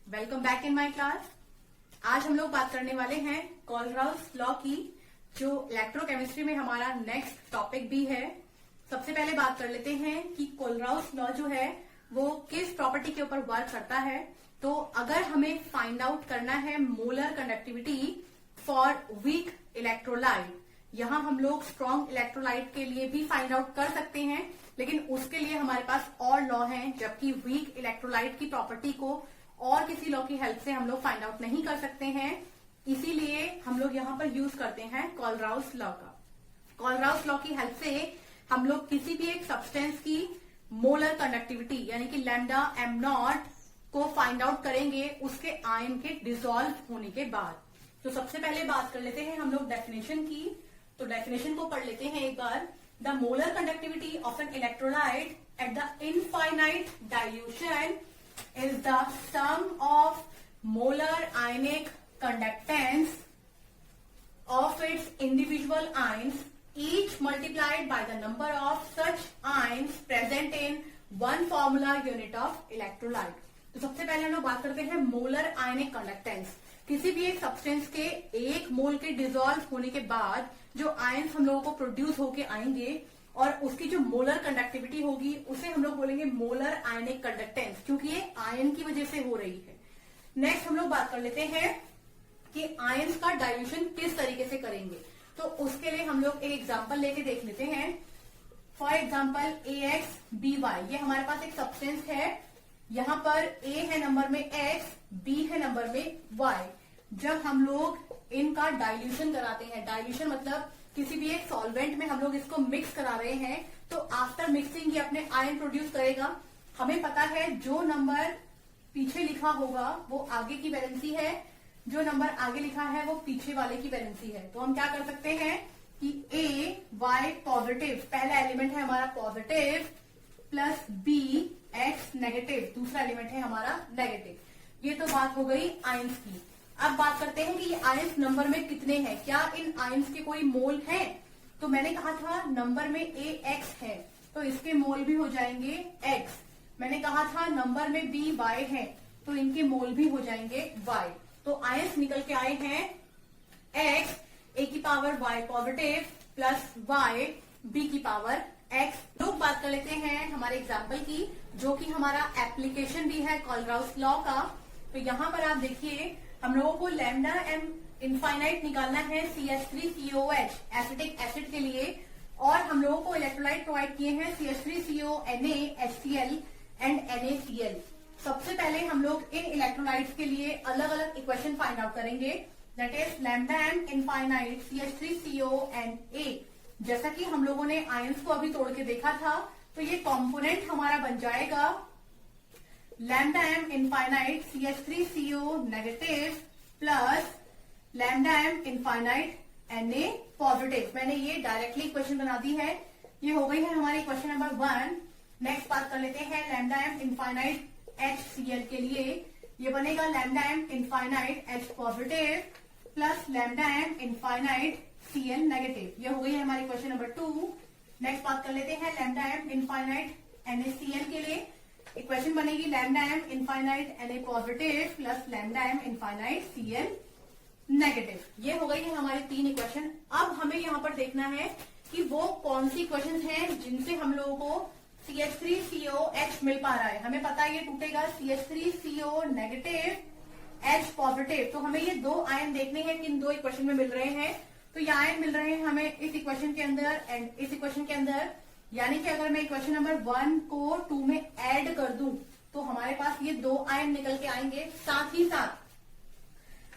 Welcome back in my class. आज हम लोग बात करने वाले हैं कोलराउस लॉ की, जो इलेक्ट्रोकेमिस्ट्री में हमारा नेक्स्ट टॉपिक भी है। सबसे पहले बात कर लेते हैं कि कोलराउस लॉ जो है वो किस प्रॉपर्टी के ऊपर वर्क करता है। तो अगर हमें फाइंड आउट करना है molar conductivity for weak electrolyte, यहाँ हम लोग स्ट्रॉन्ग इलेक्ट्रोलाइट के लिए भी फाइंड आउट कर सकते हैं, लेकिन उसके लिए हमारे पास और लॉ है, जबकि वीक इलेक्ट्रोलाइट की प्रॉपर्टी को और किसी लॉ की हेल्प से हम लोग फाइंड आउट नहीं कर सकते हैं। इसीलिए हम लोग यहाँ पर यूज करते हैं कोलराउस लॉ का। कोलराउस लॉ की हेल्प से हम लोग किसी भी एक सब्सटेंस की मोलर कंडक्टिविटी यानी कि लैम्डा एम नॉट को फाइंड आउट करेंगे उसके आयन के डिसॉल्व होने के बाद। तो सबसे पहले बात कर लेते हैं हम लोग डेफिनेशन की। तो डेफिनेशन को पढ़ लेते हैं एक बार। The molar conductivity of an electrolyte at the infinite dilution is the sum of molar ionic conductance of its individual ions, each multiplied by the number of such ions present in one formula unit of electrolyte। तो सबसे पहले हम लोग बात करते हैं molar ionic conductance. किसी भी एक सब्सटेंस के एक मोल के डिसॉल्व होने के बाद जो आयंस हम लोगों को प्रोड्यूस होके आएंगे और उसकी जो मोलर कंडक्टिविटी होगी उसे हम लोग बोलेंगे मोलर आयनिक कंडक्टेंस, क्योंकि ये आयन की वजह से हो रही है। नेक्स्ट हम लोग बात कर लेते हैं कि आयंस का डाइल्यूशन किस तरीके से करेंगे। तो उसके लिए हम लोग एक एग्जांपल लेके देख लेते हैं। फॉर एग्जांपल AX/BY, ये हमारे पास एक सब्सटेंस है। यहाँ पर A है नंबर में X, B है नंबर में Y। जब हम लोग इनका डाइल्यूशन कराते हैं, डाइल्यूशन मतलब किसी भी एक सॉल्वेंट में हम लोग इसको मिक्स करा रहे हैं, तो आफ्टर मिक्सिंग ये अपने आयन प्रोड्यूस करेगा। हमें पता है जो नंबर पीछे लिखा होगा वो आगे की वैलेंसी है, जो नंबर आगे लिखा है वो पीछे वाले की वैलेंसी है। तो हम क्या कर सकते हैं कि AY पॉजिटिव, पहला एलिमेंट है हमारा पॉजिटिव, प्लस BX नेगेटिव, दूसरा एलिमेंट है हमारा नेगेटिव। ये तो बात हो गई आयंस की। अब बात करते हैं कि ये आयंस नंबर में कितने हैं, क्या इन आयंस के कोई मोल हैं। तो मैंने कहा था नंबर में AX है तो इसके मोल भी हो जाएंगे X। मैंने कहा था नंबर में BY है तो इनके मोल भी हो जाएंगे Y। तो आयंस निकल के आए हैं X A की power Y positive plus Y B की पावर X। लोग बात कर लेते हैं हमारे एग्जाम्पल की, जो कि हमारा एप्लीकेशन भी है कोलराउस लॉ का। तो यहाँ पर आप देखिए हम लोगों को लैम्डा एम इनफाइनाइट निकालना है CH3COH एसिटिक एसिड के लिए, और हम लोगों को इलेक्ट्रोलाइट प्रोवाइड किए हैं CH3CO Na HCl and NaCl। सबसे पहले हम लोग इन इलेक्ट्रोलाइट्स के लिए अलग अलग इक्वेशन फाइंड आउट करेंगे, that is lambda M infinite CH3CO and A। जैसा कि हम लोगों ने आयंस को अभी तोड़ के देखा था, तो ये कॉम्पोनेंट हमारा बन जाएगा lambda M infinite CH3CO negative plus lambda M infinite Na positive. मैंने ये डायरेक्टली इक्वेशन बना दी है। ये हो गई है हमारी इक्वेशन नंबर 1। नेक्स्ट बात कर लेते हैं लैम्डा एम इनफाइनाइट HCl के लिए। ये बनेगा lambda M infinite H positive plus lambda M infinite Cl negative. ये हो गई है हमारी इक्वेशन नंबर 2। नेक्स्ट बात कर लेते हैं लैम्डा एम इनफाइनाइट NaCl के लिए। इक्वेशन बनेगी lambda M infinite Na positive plus lambda M infinite Cl negative. ये हो गई है हमारी 3 इक्वेशन। अब हमें यहाँ पर देखना है कि वो कौन सी इक्वेशन हैं जिनसे हम लोगों को CH3COH मिल पा रहा है। हमें पता है ये टूटेगा CH3CO नेगेटिव H पॉजिटिव। तो हमें ये दो आयन देखने हैं किन दो इक्वेशन में मिल रहे हैं। तो ये आयन मिल रहे हैं हमें इस इक्वेशन के अंदर एंड इस इक्वेशन के अंदर। यानी कि अगर मैं इक्वेशन नंबर 1 को 2 में ऐड कर दूं तो हमारे पास ये दो आयन निकल के आएंगे। साथ ही साथ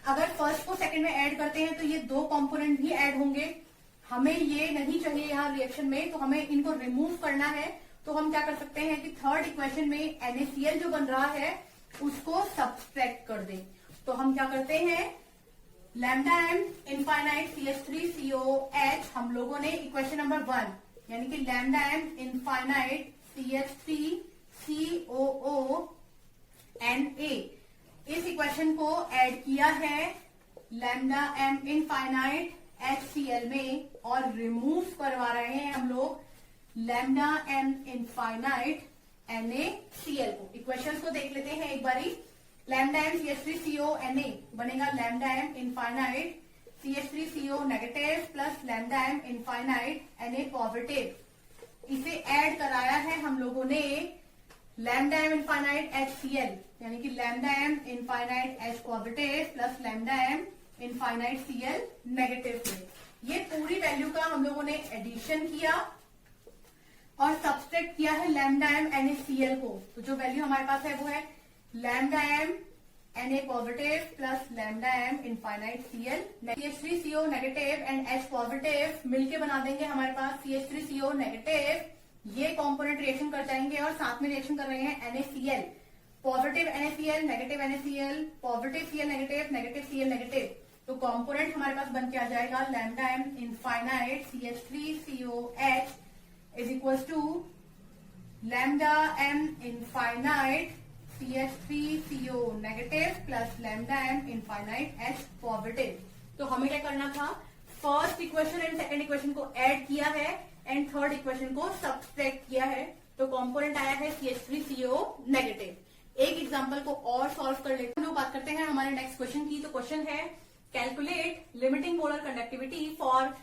अगर फर्स्ट को सेकंड में ऐड करते हैं तो ये दो कंपोनेंट भी ऐड होंगे। हमें ये नहीं चाहिए यहाँ रिएक्शन में, तो हमें इनको रिमूव करना है। तो हम क्या कर सकते हैं कि थर्ड इक्वेशन में NaCl जो बन रहा है उसको सब्सट्रैक्ट कर दें। तो हम क्या करते हैं लैम्डा एम इनफाइनाइट CH3COH हम लोगों ने इक्वेशन नंबर 1 यानी कि lambda M infinite CH3COO Na इस इक्वेशन को ऐड किया है लैम्डा एम इनफाइनाइट HCl में और रिमूव करवा रहे हैं हम लोग लैम्डा एम इनफाइनाइट NaCl को। इक्वेशंस को देख लेते हैं एक बारी। लैम्डा एम CH3CO Na बनेगा lambda M infinite CH3CO negative plus lambda M infinite Na positive. इसे ऐड कराया है हम लोगों ने लैम्डा एम इनफाइनाइट HCl यानी कि lambda M infinite H positive plus lambda M infinite Cl negative से। ये पूरी वैल्यू का हम लोगों ने एडिशन किया और सब्सट्रैक्ट किया है लैम्डा एम NaCl को। तो जो वैल्यू हमारे पास है वो है lambda M Na positive plus lambda M infinite Cl। CH3CO negative and H positive मिलके बना देंगे हमारे पास CH3CO नेगेटिव। ये कंपोनेंट रिएक्शन कर जाएंगे और साथ में रिएक्शन कर रहे हैं NaCl, positive NaCl negative NaCl, positive Cl negative negative Cl negative. तो कंपोनेंट हमारे पास बन के आ जाएगा lambda M infinite CH3COH is equal to lambda M infinite CH3CO negative plus lambda M infinite H positive. तो हमें क्या करना था, first equation and second equation को ऐड किया है एंड थर्ड इक्वेशन को सब्सट्रैक्ट किया है। तो कंपोनेंट आया है CH3CO नेगेटिव। एक एग्जांपल को और सॉल्व कर लेते हैं। हम लोग बात करते हैं हमारे नेक्स्ट क्वेश्चन की। तो क्वेश्चन है calculate limiting molar conductivity for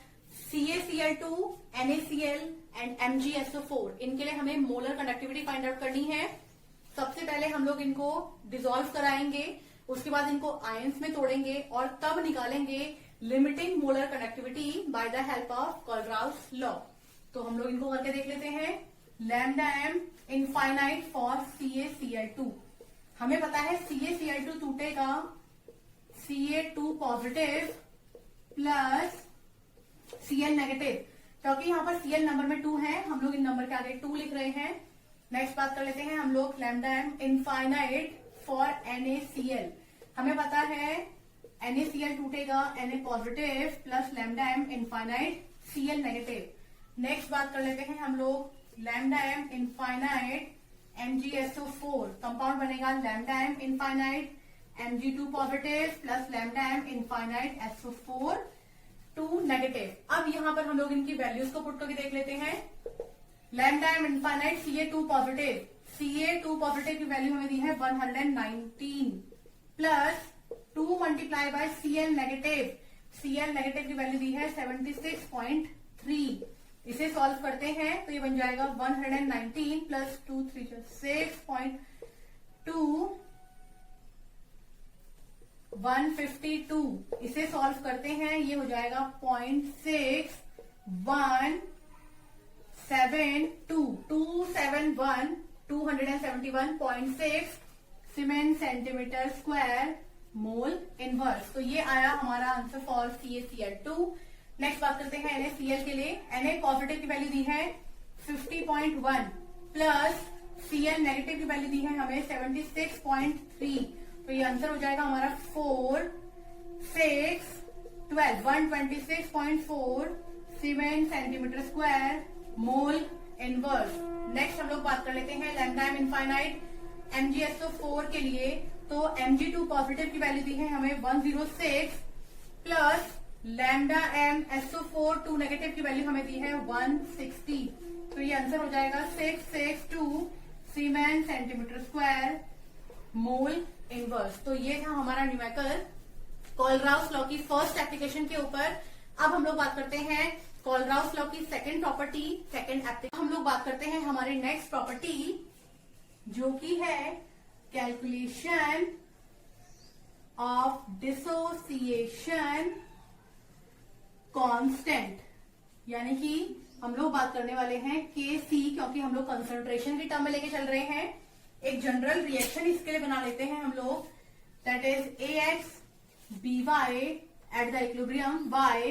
CaCl2, NaCl and MgSO4। इनके लिए हमें मोलर कंडक्टिविटी फाइंड आउट करनी है। सबसे पहले हम लोग इनको डिसॉल्व कराएंगे, उसके बाद इनको आयंस में तोड़ेंगे और तब निकालेंगे limiting molar conductivity by the help of Kohlrausch law. तो हम लोग इनको करके देख लेते हैं। Lambda M infinite for CaCl2। हमें पता है CaCl2 टूटेगा Ca2 positive plus Cl negative. क्योंकि यहाँ पर Cl नंबर में 2 है, हम लोग इन नंबर के आगे 2 लिख रहे हैं। नेक्स्ट बात कर लेते हैं हम लोग lambda M infinite for NaCl। हमें पता है NaCl टूटेगा Na positive plus lambda M infinite Cl negative. Next बात कर लेते हैं हम लोग lambda M infinite MgSO4। Compound बनेगा lambda M infinite Mg2 positive plus lambda M infinite SO4 2 negative. अब यहाँ पर हम लोग इनकी वैल्यूज को पुट करके देख लेते हैं। Lambda M infinite Ca2 positive, Ca2 positive की वैल्यू हमें दी है 119 plus 2 multiply by Cl negative. Cl negative की वैल्यू दी है 76.3। इसे सॉल्व करते हैं तो ये बन जाएगा 119 प्लस 2 3 6.2 152। इसे सॉल्व करते हैं, ये हो जाएगा 271 cement centimetre square mole inverse. तो ये आया हमारा आंसर फॉर CaCl2। नेक्स्ट बात करते हैं NaCl के लिए। Na पॉजिटिव की वैल्यू दी है 50.1 प्लस Cl नेगेटिव की वैल्यू दी है हमें 76.3। तो ये आंसर हो जाएगा हमारा 4 6 12 126.4 cement centimetre square mole inverse. Next हम लोग बात कर लेते हैं लैम्डा एम इनफाइनाइट MgSO4 के लिए। तो Mg2 पॉजिटिव की वैल्यू दी है हमें 106 plus lambda M SO4 2 negative की वैल्यू हमें दी है 160। तो ये आंसर हो जाएगा 662 cement centimetre square mole inverse. तो ये था हमारा न्यूमेरिकल कोलराउस लॉ की फर्स्ट एप्लीकेशन के ऊपर। अब हम लोग बात करते हैं कोलराउस लॉ की सेकंड प्रॉपर्टी, सेकंड एप्लीकेशन। हम लोग बात करते हैं हमारी नेक्स्ट प्रॉपर्टी जो कि है कैलकुलेशन ऑफ डिसोसिएशन कांस्टेंट। यानी कि हम लोग बात करने वाले हैं Kc, क्योंकि हम लोग कंसंट्रेशन की टर्म में लेके चल रहे हैं। एक जनरल रिएक्शन इसके लिए बना लेते हैं हम लोग, that is AX by at the equilibrium by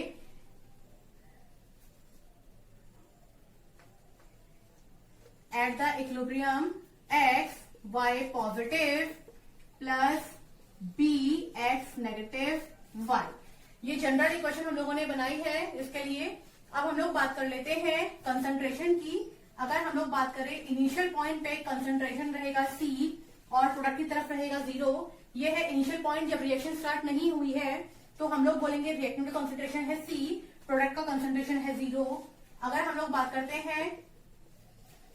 at the equilibrium X Y positive plus B X negative Y। ये जनरल इक्वेशन हम लोगों ने बनाई है इसके लिए। अब हम लोग बात कर लेते हैं कंसंट्रेशन की। अगर हम लोग बात करें इनिशियल पॉइंट पे कंसंट्रेशन रहेगा C और प्रोडक्ट की तरफ रहेगा 0। ये है इनिशियल पॉइंट जब रिएक्शन स्टार्ट नहीं हुई है, तो हम लोग बोलेंगे रिएक्टेंट का कंसंट्रेशन है C, प्रोडक्ट का कंसंट्रेशन है 0। अगर हम लोग बात करते हैं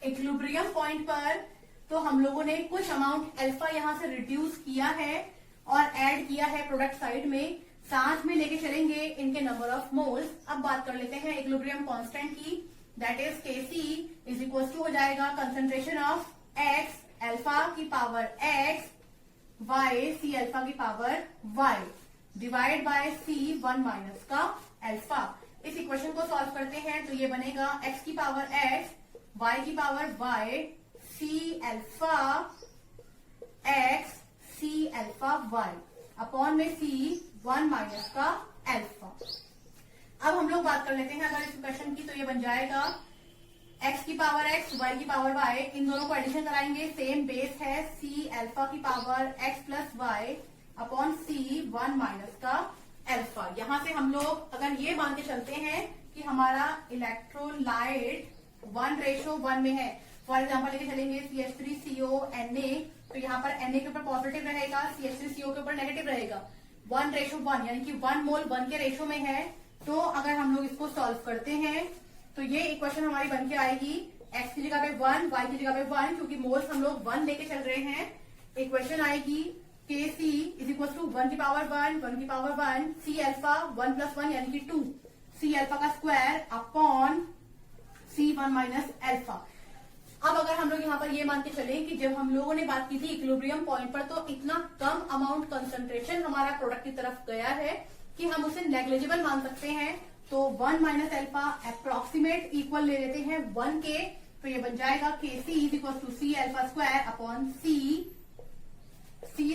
इक्विलिब्रियम पॉइंट पर, तो हम लोगों ने कुछ अमाउंट अल्फा यहां से रिड्यूस किया है और ऐड किया है प्रोडक्ट साइड में, साथ में लेके चलेंगे इनके नंबर ऑफ मोल्स। अब बात कर लेते हैं इक्विलिब्रियम कांस्टेंट की, that is Kc is equal to हो जाएगा कंसंट्रेशन ऑफ x अल्फा की power x y c alpha की power y divide by c 1 minus का अल्फा। इस इक्वेशन को सॉल्व करते हैं तो ये बनेगा x की पावर x y की power y c alpha x c alpha y upon में c 1 माइनस का अल्फा। अब हम लोग बात कर लेते हैं अगर इस इक्वेशन की, तो ये बन जाएगा x की पावर x y की पावर y, इन दोनों को एडिशन कराएंगे, सेम बेस है c अल्फा की power x plus Y upon c 1 minus का अल्फा। यहां से हम लोग अगर ये मान के चलते हैं कि हमारा इलेक्ट्रोलाइट 1:1 में है, फॉर एग्जाम्पल लेके चलेंगे CH3CO Na, तो यहाँ पर Na के ऊपर पॉजिटिव रहेगा, CH3CO के ऊपर नेगेटिव रहेगा, 1:1 यानी कि 1 मोल 1 के रेशो में है। तो अगर हम लोग इसको सॉल्व करते हैं तो ये इक्वेशन हमारी बन के आएगी x की जगह पे 1, y की जगह पे 1, क्योंकि मोल्स हम लोग 1 लेके चल रहे हैं। इक्वेशन आएगी Kc इज इक्वल टू 1 की पावर 1 की पावर 1 c अल्फा 1 प्लस 1 यानी कि 2 c अल्फा का square upon c 1 minus alpha. अब अगर हम लोग यहाँ पर ये मान के चले कि जब हम लोगों ने बात की थी इक्विलिब्रियम पॉइंट पर, तो इतना कम अमाउंट कंसंट्रेशन हमारा प्रोडक्ट की तरफ गया है कि हम उसे नेग्लिजिबल मान सकते हैं। तो 1 माइनस अल्फा अप्रोक्सीमेट इक्वल ले लेते हैं 1 के, तो ये बन जाएगा Kc is equal to c alpha square upon c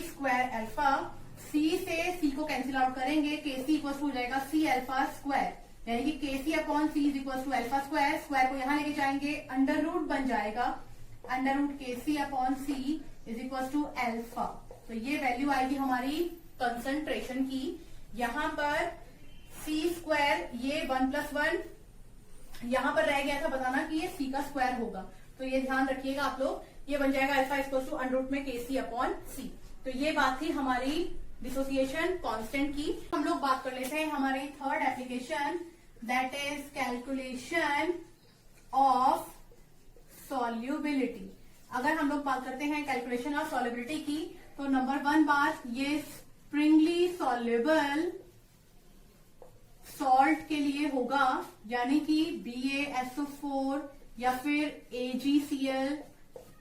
square alpha. c से c को कैंसिल आउट करेंगे, Kc इक्वल टू हो जाएगा c अल्फा स्क्वायर, यानी कि Kc upon c is equal to alpha square. Square को यहाँ लेके जाएंगे, अंडर रूट बन जाएगा, under root Kc upon c is equal to alpha. तो ये वैल्यू आएगी हमारी कंसंट्रेशन की। यहाँ पर c स्क्वायर ये 1 प्लस 1 यहाँ पर रह गया था बताना कि ये c का स्क्वायर होगा, तो ये ध्यान रखिएगा आप लोग। ये बन जाएगा alpha equal to under root में Kc अपॉन c। तो ये बात थी हमारी डिसोसिएशन कांस्टेंट की। हम लोग बात कर लेते हैं हमारी third application, that is calculation of solubility. अगर हम लोग बात करते हैं कैलकुलेशन ऑफ सॉल्युबिलिटी की, तो नंबर 1 बात, ये स्प्रिंगली सॉल्युबल सॉल्ट के लिए होगा, यानी कि BaSO4 या फिर AgCl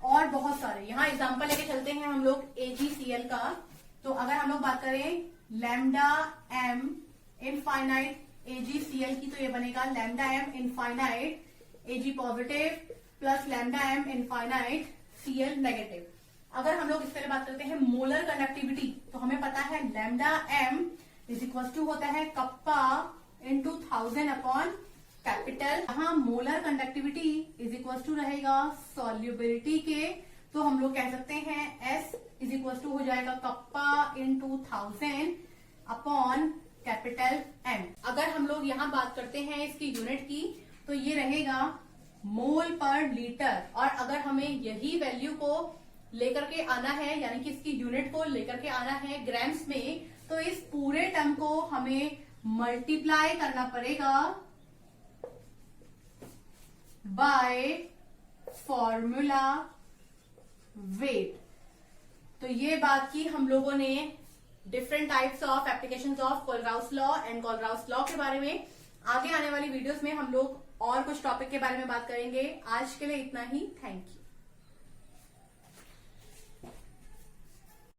और बहुत सारे। यहाँ एग्जांपल लेके चलते हैं हम लोग AgCl का। तो अगर हम लोग बात करें लैम्डा m इनफाइनाइट AgCl की, तो ये बनेगा lambda m infinite Ag positive plus lambda m infinite Cl negative. अगर हम लोग इस तरह बात करते हैं मोलर कंडक्टिविटी, तो हमें पता है lambda m is equal to होता है कप्पा इंटू 1000 अपॉन कैपिटल। यहाँ molar conductivity is equal to रहेगा सॉल्युबिलिटी के, तो हम लोग कह सकते हैं S इज इक्वल टू हो जाएगा kappa into 1000 upon capital M। अगर हम लोग यहाँ बात करते हैं इसकी यूनिट की, तो ये रहेगा मोल पर लीटर, और अगर हमें यही वैल्यू को लेकर के आना है, यानी कि इसकी यूनिट को लेकर के आना है ग्राम्स में, तो इस पूरे टर्म को हमें मल्टीप्लाई करना पड़ेगा बाय फॉर्मूला वेट। तो ये बात की हम लोगों ने different types of applications of Kohlrausch law and Kohlrausch law के बारे में। आगे आने वाली वीडियोस में हम लोग और कुछ टॉपिक के बारे में बात करेंगे। आज के लिए इतना ही, थैंक यू।